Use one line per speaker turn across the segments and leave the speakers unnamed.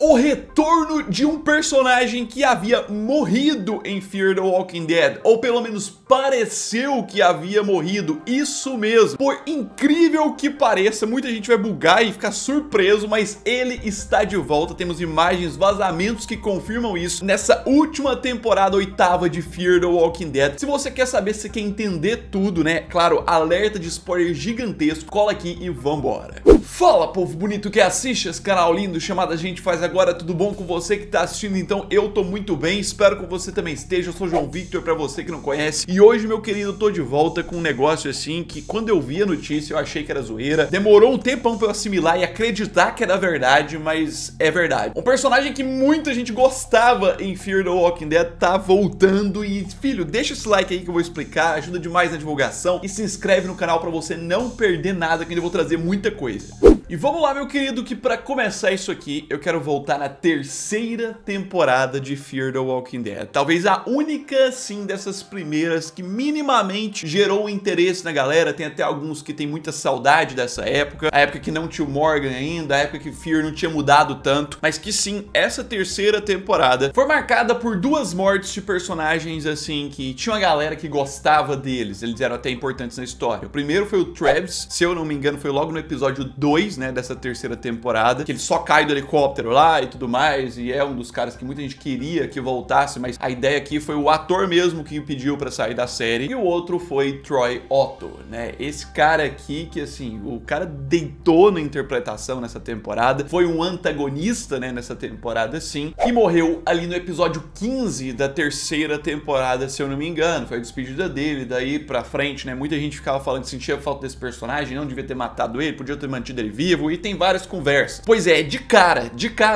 o retorno de um personagem que havia morrido em Fear the Walking Dead, ou pelo menos pareceu que havia morrido, isso mesmo. Por incrível que pareça, muita gente vai bugar e ficar surpreso, mas ele está de volta. Temos imagens, vazamentos que confirmam isso nessa última temporada, 8ª de Fear the Walking Dead. Se você quer saber, se quer entender tudo, né? Claro, alerta de spoiler gigantesco, cola aqui e vambora. Fala, povo bonito que assiste esse canal lindo chamado A Gente Faz Agora, tudo bom com você que tá assistindo? Então eu tô muito bem, espero que você também esteja. Eu sou o João Victor, pra você que não conhece, e hoje, meu querido, eu tô de volta com um negócio assim que quando eu vi a notícia eu achei que era zoeira, demorou um tempão pra eu assimilar e acreditar que era verdade, mas é verdade. Um personagem que muita gente gostava em Fear the Walking Dead tá voltando e, filho, deixa esse like aí que eu vou explicar, ajuda demais na divulgação, e se inscreve no canal pra você não perder nada, que eu ainda vou trazer muita coisa. E vamos lá, meu querido, que pra começar isso aqui, eu quero voltar na 3ª temporada de Fear the Walking Dead. Talvez a única, sim, dessas primeiras que minimamente gerou interesse na galera. Tem até alguns que tem muita saudade dessa época, a época que não tinha o Morgan ainda, a época que Fear não tinha mudado tanto, mas que sim, essa 3ª temporada foi marcada por duas mortes de personagens, assim, que tinha uma galera que gostava deles, eles eram até importantes na história. O primeiro foi o Travis, se eu não me engano, foi logo no episódio 2, né, dessa 3ª temporada, que ele só cai do helicóptero lá e tudo mais, e é um dos caras que muita gente queria que voltasse, mas a ideia aqui foi o ator mesmo que pediu pra sair da série. E o outro foi Troy Otto, né, esse cara aqui que, assim, o cara deitou na interpretação nessa temporada, foi um antagonista, né, nessa temporada, sim, e morreu ali no episódio 15 da 3ª temporada, se eu não me engano. Foi a despedida dele, daí pra frente, né, muita gente ficava falando que sentia falta desse personagem, não devia ter matado ele, podia ter mantido ele vivo, e tem várias conversas. Pois é, de cara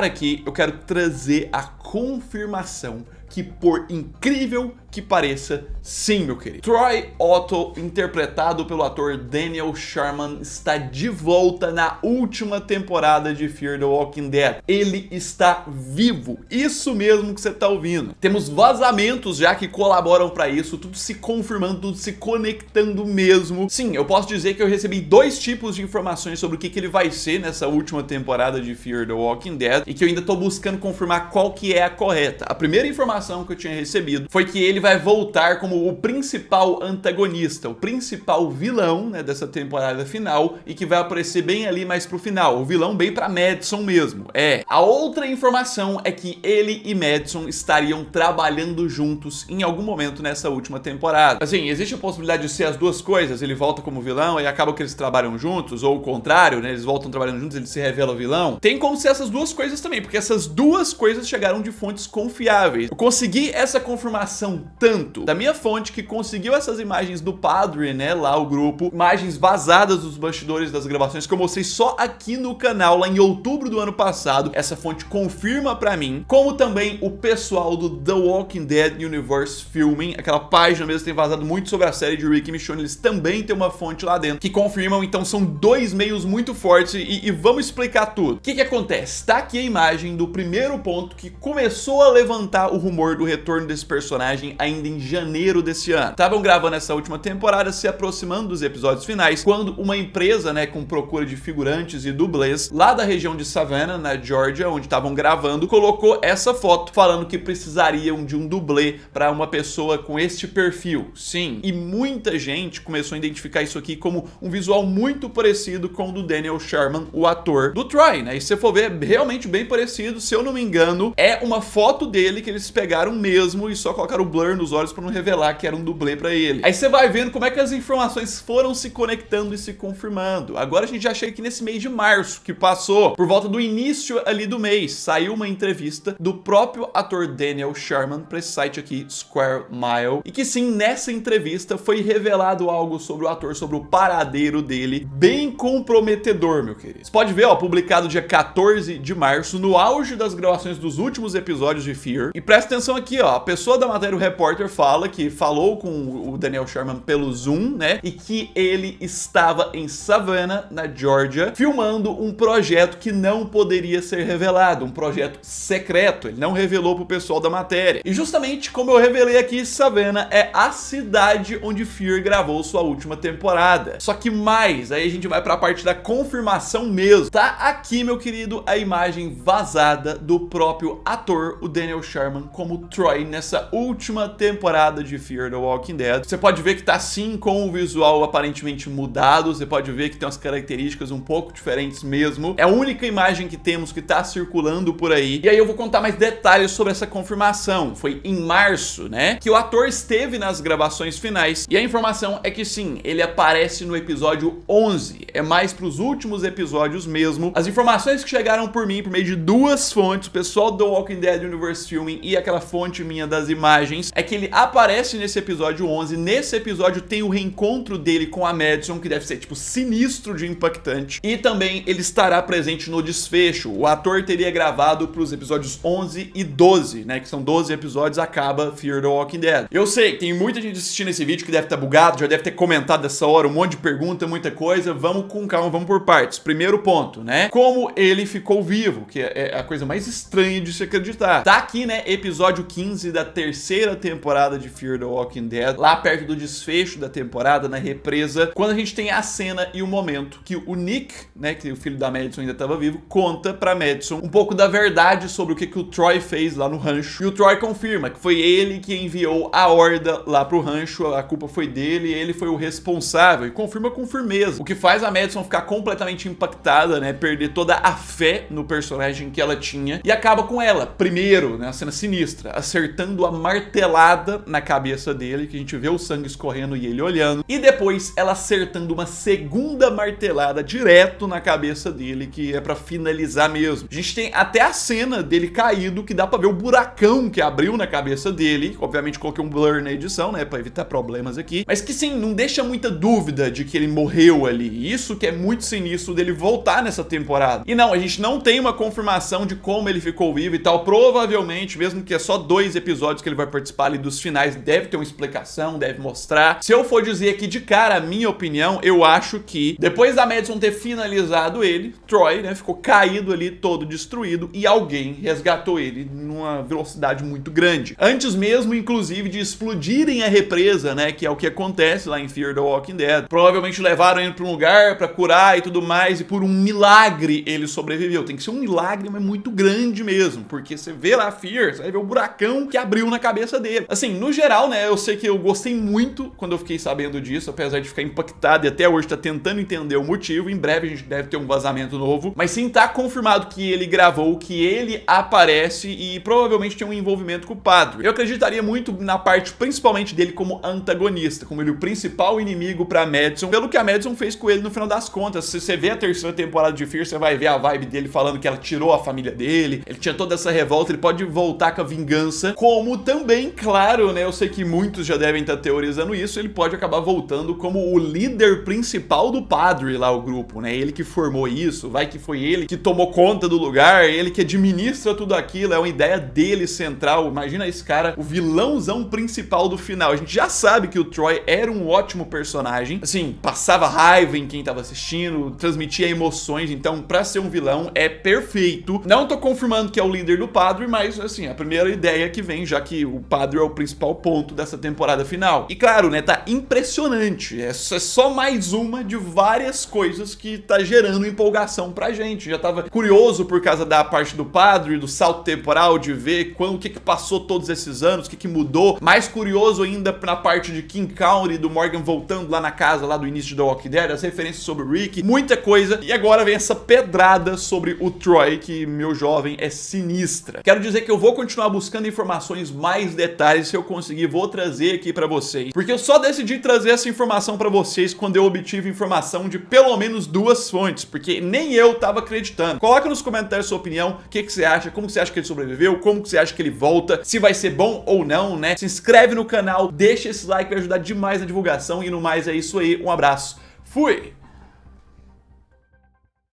aqui, eu quero trazer a confirmação que, por incrível que pareça, sim, meu querido, Troy Otto, interpretado pelo ator Daniel Sharman, está de volta na última temporada de Fear the Walking Dead. Ele está vivo, isso mesmo que você tá ouvindo. Temos vazamentos já que colaboram para isso, tudo se confirmando, tudo se conectando mesmo. Sim, eu posso dizer que eu recebi dois tipos de informações sobre o que ele vai ser nessa última temporada de Fear the Walking Dead, e que eu ainda tô buscando confirmar qual que é a correta. A primeira informação que eu tinha recebido foi que ele vai voltar como o principal antagonista, o principal vilão, né, dessa temporada final, e que vai aparecer bem ali mais pro final, o vilão bem pra Madison mesmo. A outra informação é que ele e Madison estariam trabalhando juntos em algum momento nessa última temporada. Assim, existe a possibilidade de ser as duas coisas, ele volta como vilão e acaba que eles trabalham juntos, ou o contrário, né, eles voltam trabalhando juntos, ele se revela o vilão. Tem como ser essas duas coisas também, porque essas duas coisas chegaram de fontes confiáveis. Eu consegui essa confirmação tanto da minha fonte, que conseguiu essas imagens do Padre, né, lá o grupo, imagens vazadas dos bastidores das gravações que eu mostrei só aqui no canal lá em outubro do ano passado. Essa fonte confirma pra mim, como também o pessoal do The Walking Dead Universe Filming, aquela página mesmo que tem vazado muito sobre a série de Rick e Michonne, eles também tem uma fonte lá dentro que confirmam. Então são dois meios muito fortes e vamos explicar tudo. O que acontece? Tá aqui a imagem do primeiro ponto que começou a levantar o rumor do retorno desse personagem ainda em janeiro desse ano. Estavam gravando essa última temporada, se aproximando dos episódios finais, quando uma empresa, né, com procura de figurantes e dublês lá da região de Savannah, na Georgia, onde estavam gravando, colocou essa foto falando que precisariam de um dublê para uma pessoa com este perfil. Sim, e muita gente começou a identificar isso aqui como um visual muito parecido com o do Daniel Sharman, o ator do Troy, né? E se você for ver, é realmente bem parecido. Se eu não me engano, é uma foto dele que eles pegaram mesmo e só colocaram o blur nos olhos para não revelar que era um dublê para ele. Aí você vai vendo como é que as informações foram se conectando e se confirmando. Agora a gente já chega aqui nesse mês de março, que passou por volta do início ali do mês, saiu uma entrevista do próprio ator Daniel Sharman para esse site aqui, Square Mile, e que sim, nessa entrevista foi revelado algo sobre o ator, sobre o paradeiro dele, bem comprometedor, meu querido. Você pode ver, ó, publicado dia 14 de março, no auge das gravações dos últimos episódios de Fear. E presta atenção aqui, ó, a pessoa da matéria, repórter fala que falou com o Daniel Sherman pelo Zoom, né? E que ele estava em Savannah, na Georgia, filmando um projeto que não poderia ser revelado, um projeto secreto. Ele não revelou pro pessoal da matéria. E justamente como eu revelei aqui, Savannah é a cidade onde Fear gravou sua última temporada. Só que mais, aí a gente vai pra parte da confirmação mesmo. Tá aqui, meu querido, a imagem vazada do próprio ator, o Daniel Sherman, como Troy nessa última temporada de Fear the Walking Dead. Você pode ver que tá sim com o visual aparentemente mudado, você pode ver que tem umas características um pouco diferentes mesmo. É a única imagem que temos que tá circulando por aí. E aí eu vou contar mais detalhes sobre essa confirmação. Foi em março, né, que o ator esteve nas gravações finais, e a informação é que sim, ele aparece no episódio 11. É mais pros últimos episódios mesmo. As informações que chegaram por mim por meio de duas fontes, o pessoal do Walking Dead Universe Filming e aquela fonte minha das imagens, é que ele aparece nesse episódio 11. Nesse episódio tem o reencontro dele com a Madison, que deve ser tipo sinistro de impactante, e também ele estará presente no desfecho. O ator teria gravado pros episódios 11 e 12, né, que são 12 episódios, acaba Fear the Walking Dead. Eu sei que tem muita gente assistindo esse vídeo que deve estar bugado, já deve ter comentado dessa hora, um monte de pergunta, muita coisa. Vamos com calma, vamos por partes. Primeiro ponto, né, como ele ficou vivo, que é a coisa mais estranha de se acreditar. Tá aqui, né, episódio 15 da terceira temporada de Fear the Walking Dead, lá perto do desfecho da temporada, na represa, quando a gente tem a cena e o momento que o Nick, né, que o filho da Madison ainda estava vivo, conta pra Madison um pouco da verdade sobre o que o Troy fez lá no rancho. E o Troy confirma que foi ele que enviou a horda lá pro rancho, a culpa foi dele, ele foi o responsável, e confirma com firmeza, o que faz a Madison ficar completamente impactada, né, perder toda a fé no personagem que ela tinha, e acaba com ela, primeiro, né, a cena sinistra, acertando a martelada na cabeça dele, que a gente vê o sangue escorrendo e ele olhando, e depois ela acertando uma segunda martelada direto na cabeça dele, que é pra finalizar mesmo. A gente tem até a cena dele caído, que dá pra ver o buracão que abriu na cabeça dele. Obviamente coloquei um blur na edição, né, pra evitar problemas aqui, mas que sim, não deixa muita dúvida de que ele morreu ali. Isso que é muito sinistro dele voltar nessa temporada. E não, a gente não tem uma confirmação de como ele ficou vivo e tal. Provavelmente, mesmo que é só 2 episódios que ele vai participar ali dos finais, deve ter uma explicação, deve mostrar. Se eu for dizer aqui de cara a minha opinião, eu acho que depois da Madison ter finalizado ele, Troy, né, ficou caído ali, todo destruído, e alguém resgatou ele numa velocidade muito grande. Antes mesmo, inclusive, de explodirem a represa, né, que é o que acontece lá em Fear the Walking Dead. Provavelmente levaram ele pra um lugar pra curar e tudo mais, e por um milagre ele sobreviveu. Tem que ser um milagre, mas muito grande mesmo, porque você vê lá Fear, você vai ver o buracão que abriu na cabeça dele. Assim, no geral, né, eu sei que eu gostei muito quando eu fiquei sabendo disso, apesar de ficar impactado e até hoje tá tentando entender o motivo. Em breve a gente deve ter um vazamento novo, mas sim tá confirmado que ele gravou, que ele aparece e provavelmente tem um envolvimento com o padre. Eu acreditaria muito na parte principalmente dele como antagonista, como ele o principal inimigo pra Madison, pelo que a Madison fez com ele no final das contas. Se você vê a terceira temporada de Fear, você vai ver a vibe dele falando que ela tirou a família dele, ele tinha toda essa revolta, ele pode voltar com a vingança, como também, claro, né, eu sei que muitos já devem estar teorizando isso, ele pode acabar voltando como o líder principal do padre lá, o grupo, né, ele que formou isso, vai que foi ele que tomou conta do lugar, ele que administra tudo aquilo, é uma ideia dele central. Imagina esse cara, o vilãozão principal do final. A gente já sabe que o Troy era um ótimo personagem, assim, passava raiva em quem tava assistindo, transmitia emoções, então pra ser um vilão é perfeito. Não tô confirmando que é o líder do padre, mas assim, a primeira ideia que vem, já que o padre é o principal ponto dessa temporada final. E claro, né, tá impressionante, é só mais uma de várias coisas que tá gerando empolgação pra gente. Já tava curioso por causa da parte do padre, do salto temporal, de ver o que passou todos esses anos, o que mudou. Mais curioso ainda na parte de King County, do Morgan voltando lá na casa, lá do início de The Walking Dead, as referências sobre o Rick, muita coisa. E agora vem essa pedrada sobre o Troy, que, meu jovem, é sinistra. Quero dizer que eu vou continuar buscando informações, mais detalhes, se eu conseguir, vou trazer aqui pra vocês. Porque eu só decidi trazer essa informação pra vocês quando eu obtive informação de pelo menos 2 fontes, porque nem eu tava acreditando. Coloca nos comentários sua opinião, o que você acha, como você acha que ele sobreviveu, como você acha que ele volta, se vai ser bom ou não, né? Se inscreve no canal, deixa esse like, vai ajudar demais na divulgação, e no mais é isso aí, um abraço, fui!